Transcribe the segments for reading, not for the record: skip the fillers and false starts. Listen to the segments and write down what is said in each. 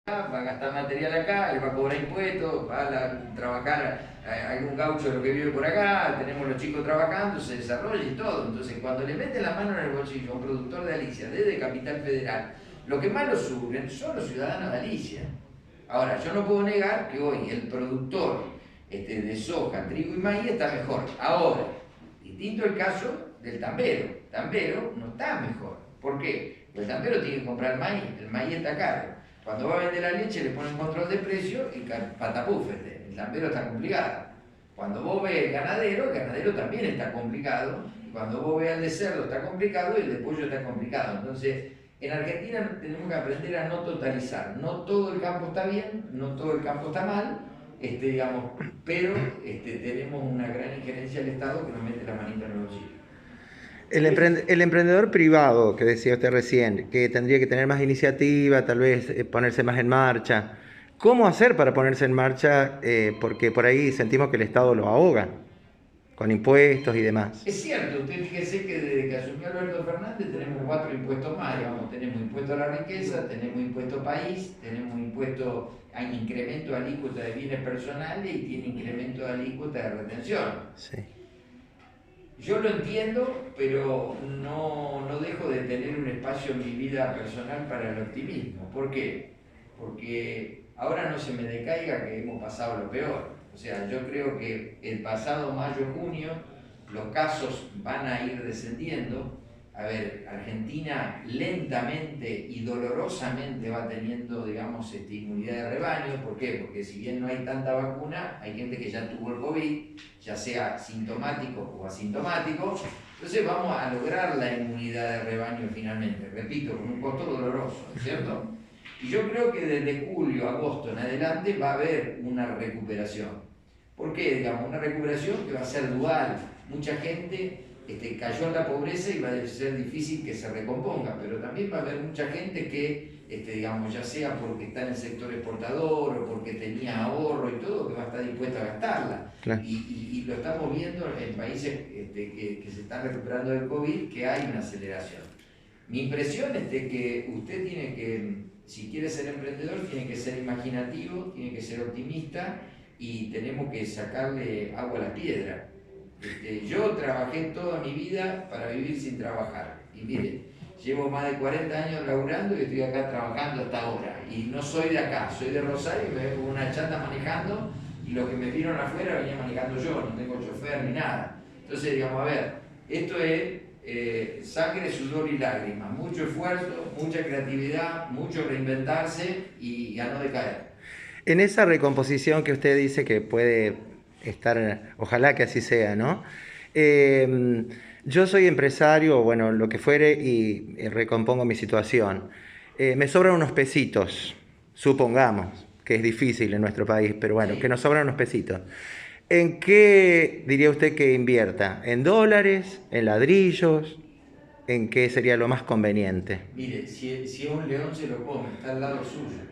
va a gastar material acá, él va a cobrar impuestos, va a trabajar algún gaucho lo que vive por acá, tenemos los chicos trabajando, se desarrolla y todo. Entonces, cuando le meten la mano en el bolsillo a un productor de Alicia desde Capital Federal, lo que más lo sufren son los ciudadanos de Alicia. Ahora, yo no puedo negar que hoy el productor de soja, trigo y maíz está mejor. Ahora, distinto el caso del tambero. Tambero no está mejor. ¿Por qué? Porque el tambero tiene que comprar maíz, el maíz está caro. Cuando va a vender la leche le ponen control de precio y patapúfete, el tambero está complicado. Cuando vos ves el ganadero también está complicado. Cuando vos ves el de cerdo está complicado y el de pollo está complicado. Entonces, en Argentina tenemos que aprender a no totalizar. No todo el campo está bien, no todo el campo está mal, digamos, pero tenemos una gran injerencia del Estado que nos mete la manita en el bolsillo. El emprendedor privado que decía usted recién, que tendría que tener más iniciativa, tal vez ponerse más en marcha. ¿Cómo hacer para ponerse en marcha? Porque por ahí sentimos que el Estado lo ahoga con impuestos y demás. Es cierto, usted fíjese que desde que asumió Alberto Fernández tenemos 4 impuestos más, digamos, tenemos impuesto a la riqueza, tenemos impuesto país, tenemos impuesto a incremento de alícuota de bienes personales y tiene incremento de alícuota de retención. Sí. Yo lo entiendo, pero no dejo de tener un espacio en mi vida personal para el optimismo. ¿Por qué? Porque ahora no se me decaiga que hemos pasado lo peor. O sea, yo creo que el pasado mayo-junio los casos van a ir descendiendo. A ver, Argentina lentamente y dolorosamente va teniendo, digamos, inmunidad de rebaño. ¿Por qué? Porque si bien no hay tanta vacuna, hay gente que ya tuvo el COVID, ya sea sintomático o asintomático. Entonces vamos a lograr la inmunidad de rebaño finalmente, repito, con un costo doloroso, ¿cierto? Y yo creo que desde julio, agosto en adelante va a haber una recuperación. ¿Por qué? Digamos, una recuperación que va a ser dual. Mucha gente cayó en la pobreza y va a ser difícil que se recomponga, pero también va a haber mucha gente que, digamos, ya sea porque está en el sector exportador o porque tenía ahorro y todo, que va a estar dispuesta a gastarla. Claro. Y lo estamos viendo en países que se están recuperando del COVID, que hay una aceleración. Mi impresión es de que usted tiene que, si quiere ser emprendedor, tiene que ser imaginativo, tiene que ser optimista y tenemos que sacarle agua a la piedra. Yo trabajé toda mi vida para vivir sin trabajar. Y mire, llevo más de 40 años laburando y estoy acá trabajando hasta ahora. Y no soy de acá, soy de Rosario y me vengo con una chata manejando y los que me vieron afuera venía manejando yo, no tengo chofer ni nada. Entonces, digamos, a ver, esto es sangre, sudor y lágrimas, mucho esfuerzo, mucha creatividad, mucho reinventarse y a no decaer. En esa recomposición que usted dice que puede estar, ojalá que así sea, ¿no? Yo soy empresario, bueno, lo que fuere, y recompongo mi situación. Me sobran unos pesitos, supongamos, que es difícil en nuestro país, pero bueno, que Sí. nos sobran unos pesitos. ¿En qué diría usted que invierta? ¿En dólares? ¿En ladrillos? ¿En qué sería lo más conveniente? Mire, si un león se lo come, está al lado suyo.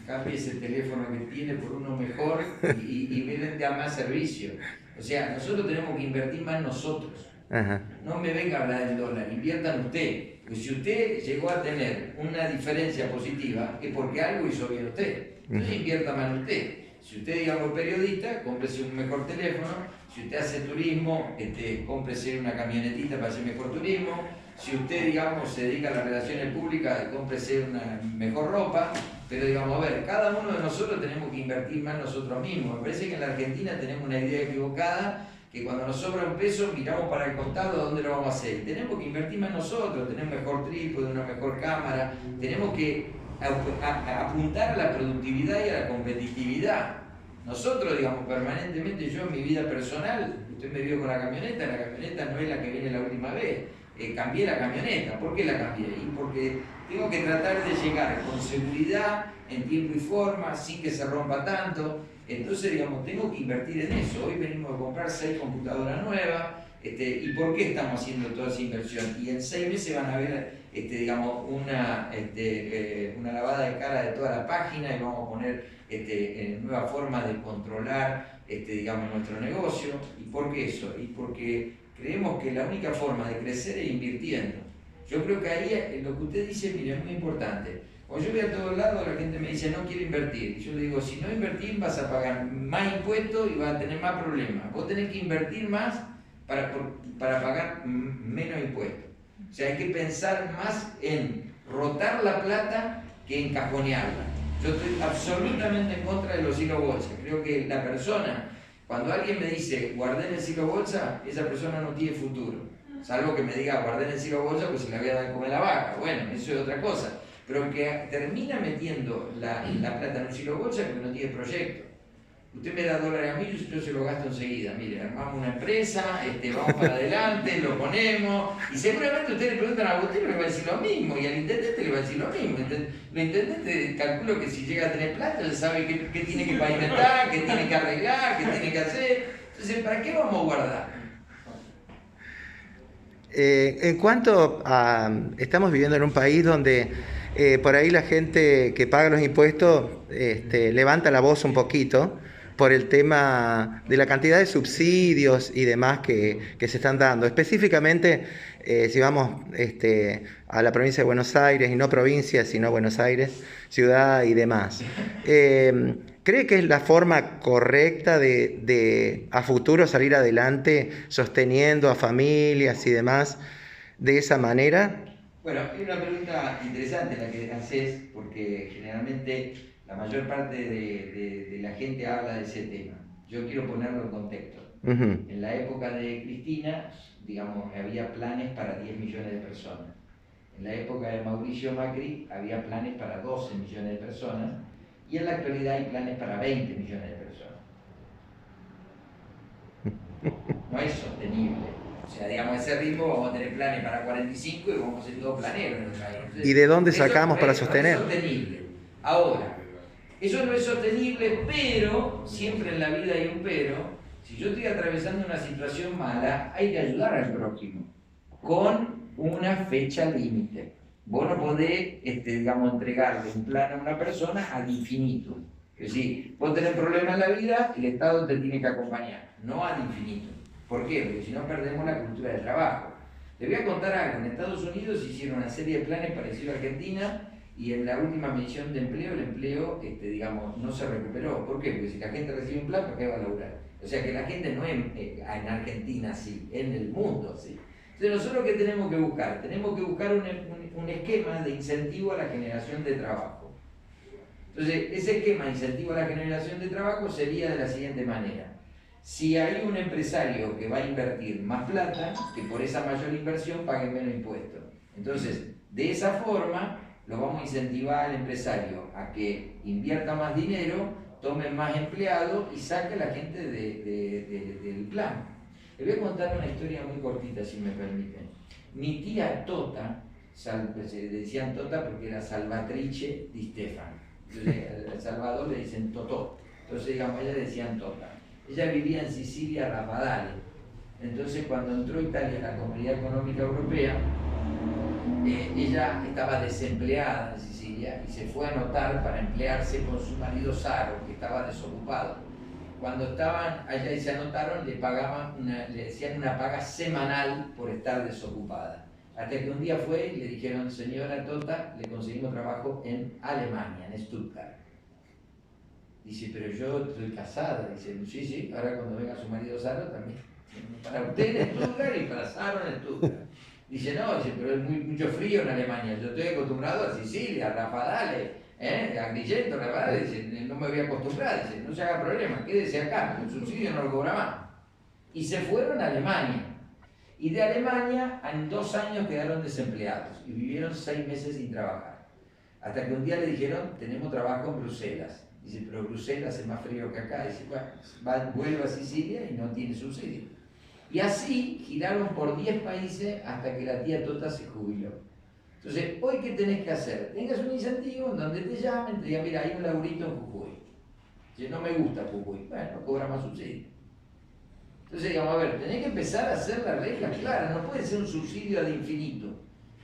Cambie ese teléfono que tiene por uno mejor y vende a más servicio. O sea, nosotros tenemos que invertir más nosotros. Ajá. No me venga a hablar del dólar, invierta en usted. Pues si usted llegó a tener una diferencia positiva, es porque algo hizo bien usted. Entonces invierta más en usted. Si usted, digamos, es periodista, cómprese un mejor teléfono. Si usted hace turismo, cómprese una camionetita para hacer mejor turismo. Si usted, digamos, se dedica a las relaciones públicas, cómprese una mejor ropa. Pero, digamos, a ver, cada uno de nosotros tenemos que invertir más nosotros mismos. Me parece que en la Argentina tenemos una idea equivocada, que cuando nos sobra un peso miramos para el costado dónde lo vamos a hacer. Tenemos que invertir más nosotros, tener un mejor trípode, una mejor cámara, tenemos que apuntar a la productividad y a la competitividad. Nosotros, digamos, permanentemente, yo en mi vida personal, usted me vio con la camioneta no es la que viene la última vez. Cambié la camioneta. ¿Por qué la cambié? Y porque tengo que tratar de llegar con seguridad, en tiempo y forma, sin que se rompa tanto. Entonces, digamos, tengo que invertir en eso. Hoy venimos a comprar 6 computadoras nuevas. ¿Y por qué estamos haciendo toda esa inversión? Y en 6 meses van a ver, digamos, una lavada de cara de toda la página y vamos a poner nueva forma de controlar, digamos, nuestro negocio. ¿Y por qué eso? Y porque creemos que la única forma de crecer es invirtiendo. Yo creo que ahí lo que usted dice, mire, es muy importante. O yo voy a todos lados, la gente me dice, no quiero invertir. Y yo le digo, si no invertís vas a pagar más impuestos y vas a tener más problemas. Vos tenés que invertir más para pagar menos impuestos. O sea, hay que pensar más en rotar la plata que en cajonearla. Yo estoy absolutamente en contra de los hilos bolsa. Creo que la persona, cuando alguien me dice, guardé en el silo bolsa, esa persona no tiene futuro. Salvo que me diga, guardé en el silo bolsa, pues se la voy a dar de comer a la vaca. Bueno, eso es otra cosa. Pero que termina metiendo la plata en un silo bolsa porque no tiene proyecto. Usted me da dólares a mí, yo se lo gasto enseguida. Mire, armamos una empresa, vamos para adelante, lo ponemos. Y seguramente usted le preguntan a Agustín y le va a decir lo mismo. Y al intendente le va a decir lo mismo. El intendente calculo que si llega a tener plata, ya sabe qué tiene que pavimentar, qué tiene que arreglar, qué tiene que hacer. Entonces, ¿para qué vamos a guardar? En cuanto a... Estamos viviendo en un país donde por ahí la gente que paga los impuestos levanta la voz un poquito por el tema de la cantidad de subsidios y demás que se están dando. Específicamente, si vamos a la provincia de Buenos Aires, y no provincia, sino Buenos Aires, ciudad y demás. ¿Cree que es la forma correcta de a futuro salir adelante sosteniendo a familias y demás de esa manera? Bueno, es una pregunta interesante la que haces, porque generalmente la mayor parte de la gente habla de ese tema. Yo quiero ponerlo en contexto. En la época de Cristina, digamos, había planes para 10 millones de personas. En la época de Mauricio Macri había planes para 12 millones de personas. Y en la actualidad hay planes para 20 millones de personas. No es sostenible. O sea, digamos, a ese ritmo vamos a tener planes para 45 y vamos a ser todos planeros en el país. Entonces, ¿y de dónde sacamos para sostener? No es sostenible. Ahora, eso no es sostenible, pero, siempre en la vida hay un pero, si yo estoy atravesando una situación mala, hay que ayudar al prójimo con una fecha límite. Vos no podés, digamos, entregarle un plan a una persona al infinito. Es decir, vos tenés problemas en la vida, el Estado te tiene que acompañar, no al infinito. ¿Por qué? Porque si no perdemos la cultura del trabajo. Te voy a contar algo. En Estados Unidos hicieron una serie de planes parecidos a Argentina y en la última medición de empleo, el empleo, digamos, no se recuperó. ¿Por qué? Porque si la gente recibe un plan, ¿para qué va a laburar? O sea que la gente no es en Argentina así, en el mundo así. Entonces nosotros ¿qué tenemos que buscar? Tenemos que buscar un esquema de incentivo a la generación de trabajo. Entonces ese esquema de incentivo a la generación de trabajo sería de la siguiente manera. Si hay un empresario que va a invertir más plata, que por esa mayor inversión pague menos impuestos. Entonces, de esa forma, lo vamos a incentivar al empresario a que invierta más dinero, tome más empleados y saque a la gente del plan. Le voy a contar una historia muy cortita, si me permiten. Mi tía Tota, se decían Tota porque era Salvatrice di Stefano. Entonces, al Salvador le dicen Totó. Entonces, digamos, ella decían Tota. Ella vivía en Sicilia, Rafadale. Entonces, cuando entró Italia en la Comunidad Económica Europea, ella estaba desempleada en Sicilia y se fue a anotar para emplearse con su marido Saro, que estaba desocupado. Cuando estaban allá y se anotaron, le decían una paga semanal por estar desocupada. Hasta que un día fue y le dijeron, señora Tota, le conseguimos trabajo en Alemania, en Stuttgart. Dice, pero yo estoy casada. Dice, sí, ahora cuando venga su marido Saro también. Para usted en Stuttgart y para Saro en Stuttgart. Dice, no, dice, pero es mucho frío en Alemania. Yo estoy acostumbrado a Sicilia, a Rafadale, a Agrigento, Rafadale. Dice, no me voy a acostumbrar. Dice, no se haga problema, quédese acá, el subsidio no lo cobra más. Y se fueron a Alemania. Y de Alemania en 2 años quedaron desempleados y vivieron 6 meses sin trabajar. Hasta que un día le dijeron, tenemos trabajo en Bruselas. Dice, pero Bruselas es más frío que acá. Dice, bueno, vuelve a Sicilia y no tiene subsidio. Y así giraron por 10 países hasta que la tía Tota se jubiló. Entonces, hoy, ¿qué tenés que hacer? Tengas un incentivo en donde te llamen, te digan, mira, hay un laburito en Jujuy. Dice, no me gusta Jujuy. Bueno, cobra más subsidio. Entonces, digamos, a ver, tenés que empezar a hacer las reglas claras. No puede ser un subsidio ad infinito.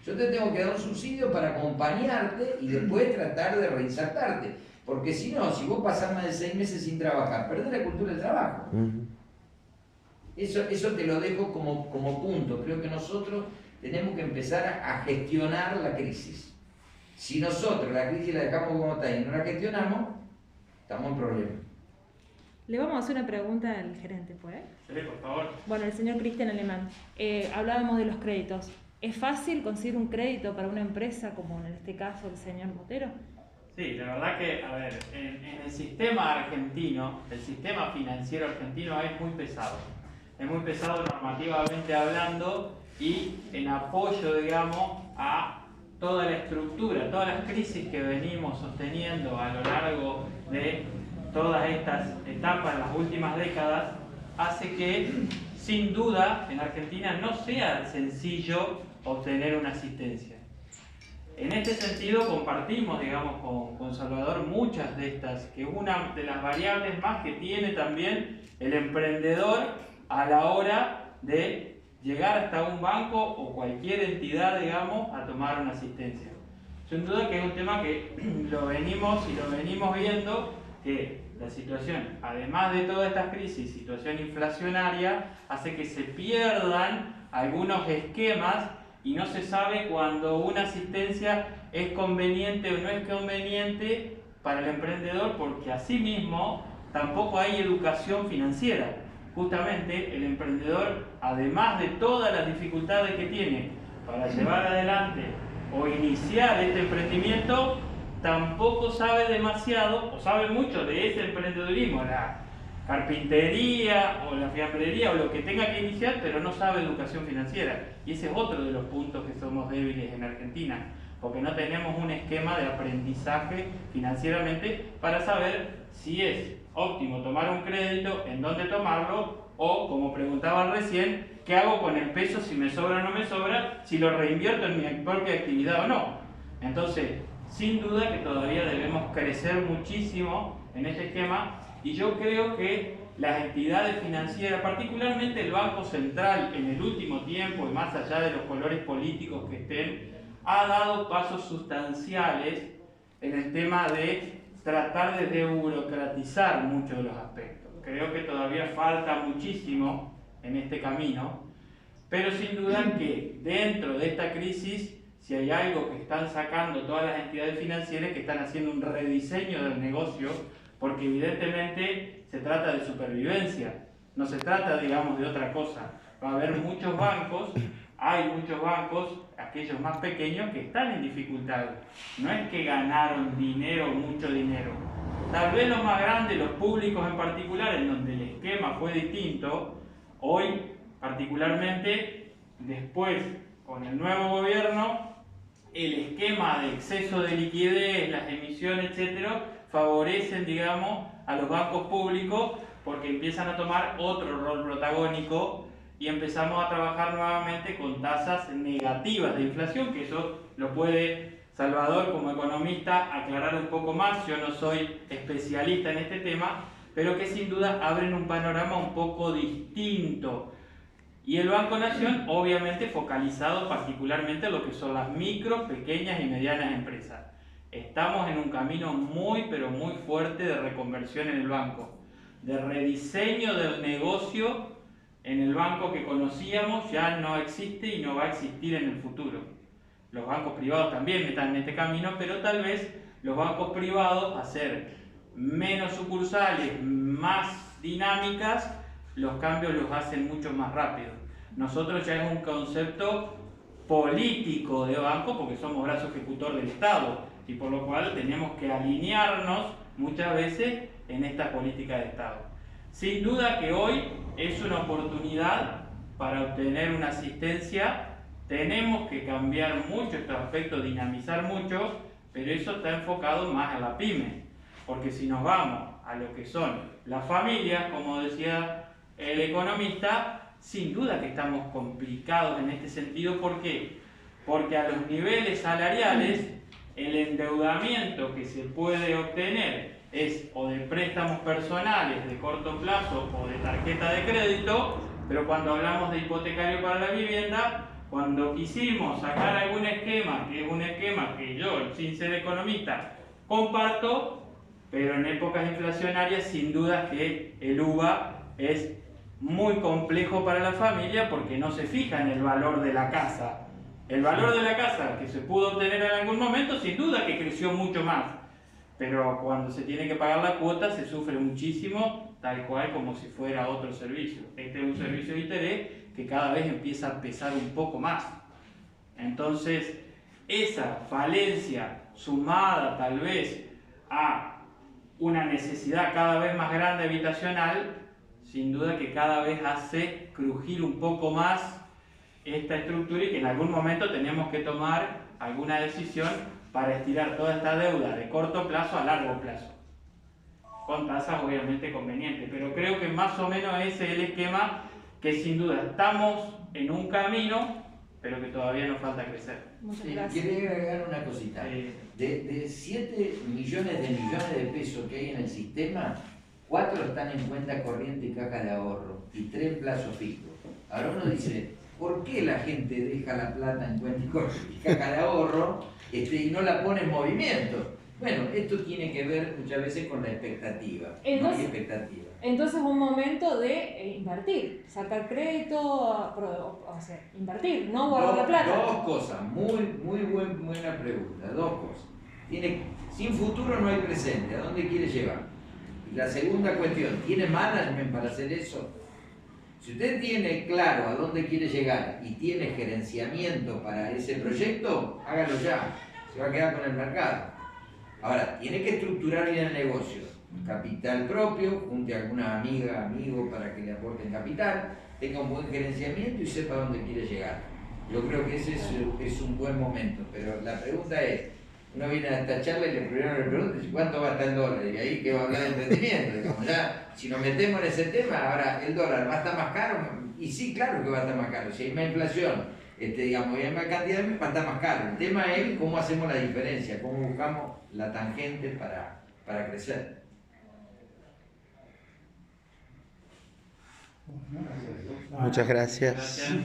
Yo te tengo que dar un subsidio para acompañarte y después tratar de reinsertarte. Porque si no, si vos pasás más de 6 meses sin trabajar, perdés la cultura del trabajo. Eso te lo dejo como punto. Creo que nosotros tenemos que empezar a gestionar la crisis. Si nosotros la crisis la dejamos como está y no la gestionamos, estamos en problemas. Le vamos a hacer una pregunta al gerente, ¿puede? Sí, por favor. Bueno, el señor Cristian Alemán. Hablábamos de los créditos. ¿Es fácil conseguir un crédito para una empresa, como en este caso el señor Botero? Sí, la verdad que, a ver, en el sistema argentino, el sistema financiero argentino es muy pesado. Es muy pesado normativamente hablando y en apoyo, digamos, a toda la estructura, todas las crisis que venimos sosteniendo a lo largo de todas estas etapas en las últimas décadas, hace que, sin duda, en Argentina no sea sencillo obtener una asistencia. En este sentido compartimos, digamos, con Salvador muchas de estas, que es una de las variables más que tiene también el emprendedor a la hora de llegar hasta un banco o cualquier entidad, digamos, a tomar una asistencia. Sin duda que es un tema que lo venimos viendo, que la situación, además de todas estas crisis, situación inflacionaria, hace que se pierdan algunos esquemas y no se sabe cuando una asistencia es conveniente o no es conveniente para el emprendedor, porque asimismo tampoco hay educación financiera. Justamente el emprendedor, además de todas las dificultades que tiene para llevar adelante o iniciar este emprendimiento, tampoco sabe demasiado o sabe mucho de ese emprendedurismo, la carpintería o la fiambrería o lo que tenga que iniciar, pero no sabe educación financiera. Y ese es otro de los puntos que somos débiles en Argentina, porque no tenemos un esquema de aprendizaje financieramente para saber si es óptimo tomar un crédito, en dónde tomarlo, o, como preguntaban recién, ¿qué hago con el peso, si me sobra o no me sobra, si lo reinvierto en mi propia actividad o no? Entonces, sin duda que todavía debemos crecer muchísimo en este esquema, y yo creo que las entidades financieras, particularmente el Banco Central en el último tiempo, y más allá de los colores políticos que estén, ha dado pasos sustanciales en el tema de tratar de desburocratizar muchos de los aspectos. Creo que todavía falta muchísimo en este camino, pero sin duda que dentro de esta crisis, si hay algo que están sacando todas las entidades financieras, que están haciendo un rediseño del negocio, porque evidentemente se trata de supervivencia, no se trata, digamos, de otra cosa. Va a haber muchos bancos, hay muchos bancos, aquellos más pequeños, que están en dificultad. No es que ganaron dinero, mucho dinero. Tal vez los más grandes, los públicos en particular, en donde el esquema fue distinto, hoy particularmente, después con el nuevo gobierno, el esquema de exceso de liquidez, las emisiones, etcétera, favorecen, digamos, a los bancos públicos porque empiezan a tomar otro rol protagónico y empezamos a trabajar nuevamente con tasas negativas de inflación, que eso lo puede Salvador como economista aclarar un poco más. Yo no soy especialista en este tema, pero que sin duda abren un panorama un poco distinto. Y el Banco Nación, obviamente, focalizado particularmente en lo que son las micro, pequeñas y medianas empresas. Estamos en un camino muy, pero muy fuerte de reconversión en el banco, de rediseño del negocio en el banco que conocíamos, ya no existe y no va a existir en el futuro. Los bancos privados también están en este camino, pero tal vez los bancos privados, hacer menos sucursales, más dinámicas, los cambios los hacen mucho más rápido. Nosotros ya es un concepto político de banco porque somos brazo ejecutor del Estado y por lo cual tenemos que alinearnos muchas veces en esta política de Estado. Sin duda que hoy es una oportunidad para obtener una asistencia. Tenemos que cambiar mucho estos aspectos, dinamizar mucho, pero eso está enfocado más a la pyme, porque si nos vamos a lo que son las familias, como decía el economista, sin duda que estamos complicados en este sentido. ¿Por qué? Porque a los niveles salariales el endeudamiento que se puede obtener es o de préstamos personales de corto plazo o de tarjeta de crédito, pero cuando hablamos de hipotecario para la vivienda, cuando quisimos sacar algún esquema, que es un esquema que yo, sin ser economista, comparto, pero en épocas inflacionarias sin duda que el UVA es muy complejo para la familia porque no se fija en el valor de la casa. El valor de la casa que se pudo obtener en algún momento, sin duda que creció mucho más, pero cuando se tiene que pagar la cuota se sufre muchísimo, tal cual como si fuera otro servicio. Este es un servicio de interés que cada vez empieza a pesar un poco más. Entonces, esa falencia sumada tal vez a una necesidad cada vez más grande habitacional, sin duda que cada vez hace crujir un poco más esta estructura y que en algún momento tenemos que tomar alguna decisión para estirar toda esta deuda de corto plazo a largo plazo, con tasas obviamente convenientes, pero creo que más o menos ese es el esquema, que sin duda estamos en un camino, pero que todavía nos falta crecer. Muchas Sí, gracias. quería agregar una cosita. De 7 millones de pesos que hay en el sistema, 4 están en cuenta corriente y caja de ahorro y 3 en plazo fijo. Ahora uno dice, ¿por qué la gente deja la plata en cuenta corriente y caja de ahorro y no la pone en movimiento? Bueno, esto tiene que ver muchas veces con la expectativa. No hay expectativa. Entonces, un momento de invertir, sacar crédito, o sea, invertir, no guardar la plata. Dos cosas, muy buena pregunta, dos cosas. Sin futuro no hay presente, ¿a dónde quiere llevar? Y la segunda cuestión, ¿tiene management para hacer eso? Si usted tiene claro a dónde quiere llegar y tiene gerenciamiento para ese proyecto, hágalo ya, se va a quedar con el mercado. Ahora, tiene que estructurar bien el negocio, capital propio, junte a alguna amiga, amigo para que le aporten capital, tenga un buen gerenciamiento y sepa a dónde quiere llegar. Yo creo que ese es un buen momento, pero la pregunta es, uno viene a esta charla y primero le pregunta ¿cuánto va a estar el dólar? Y ahí que va a hablar de emprendimiento. Digamos, ya, si nos metemos en ese tema, ahora el dólar va a estar más caro, y sí, claro que va a estar más caro. Si hay más inflación, digamos, y hay más cantidad, va a estar más caro. El tema es cómo hacemos la diferencia, cómo buscamos la tangente para crecer. Muchas gracias. Gracias.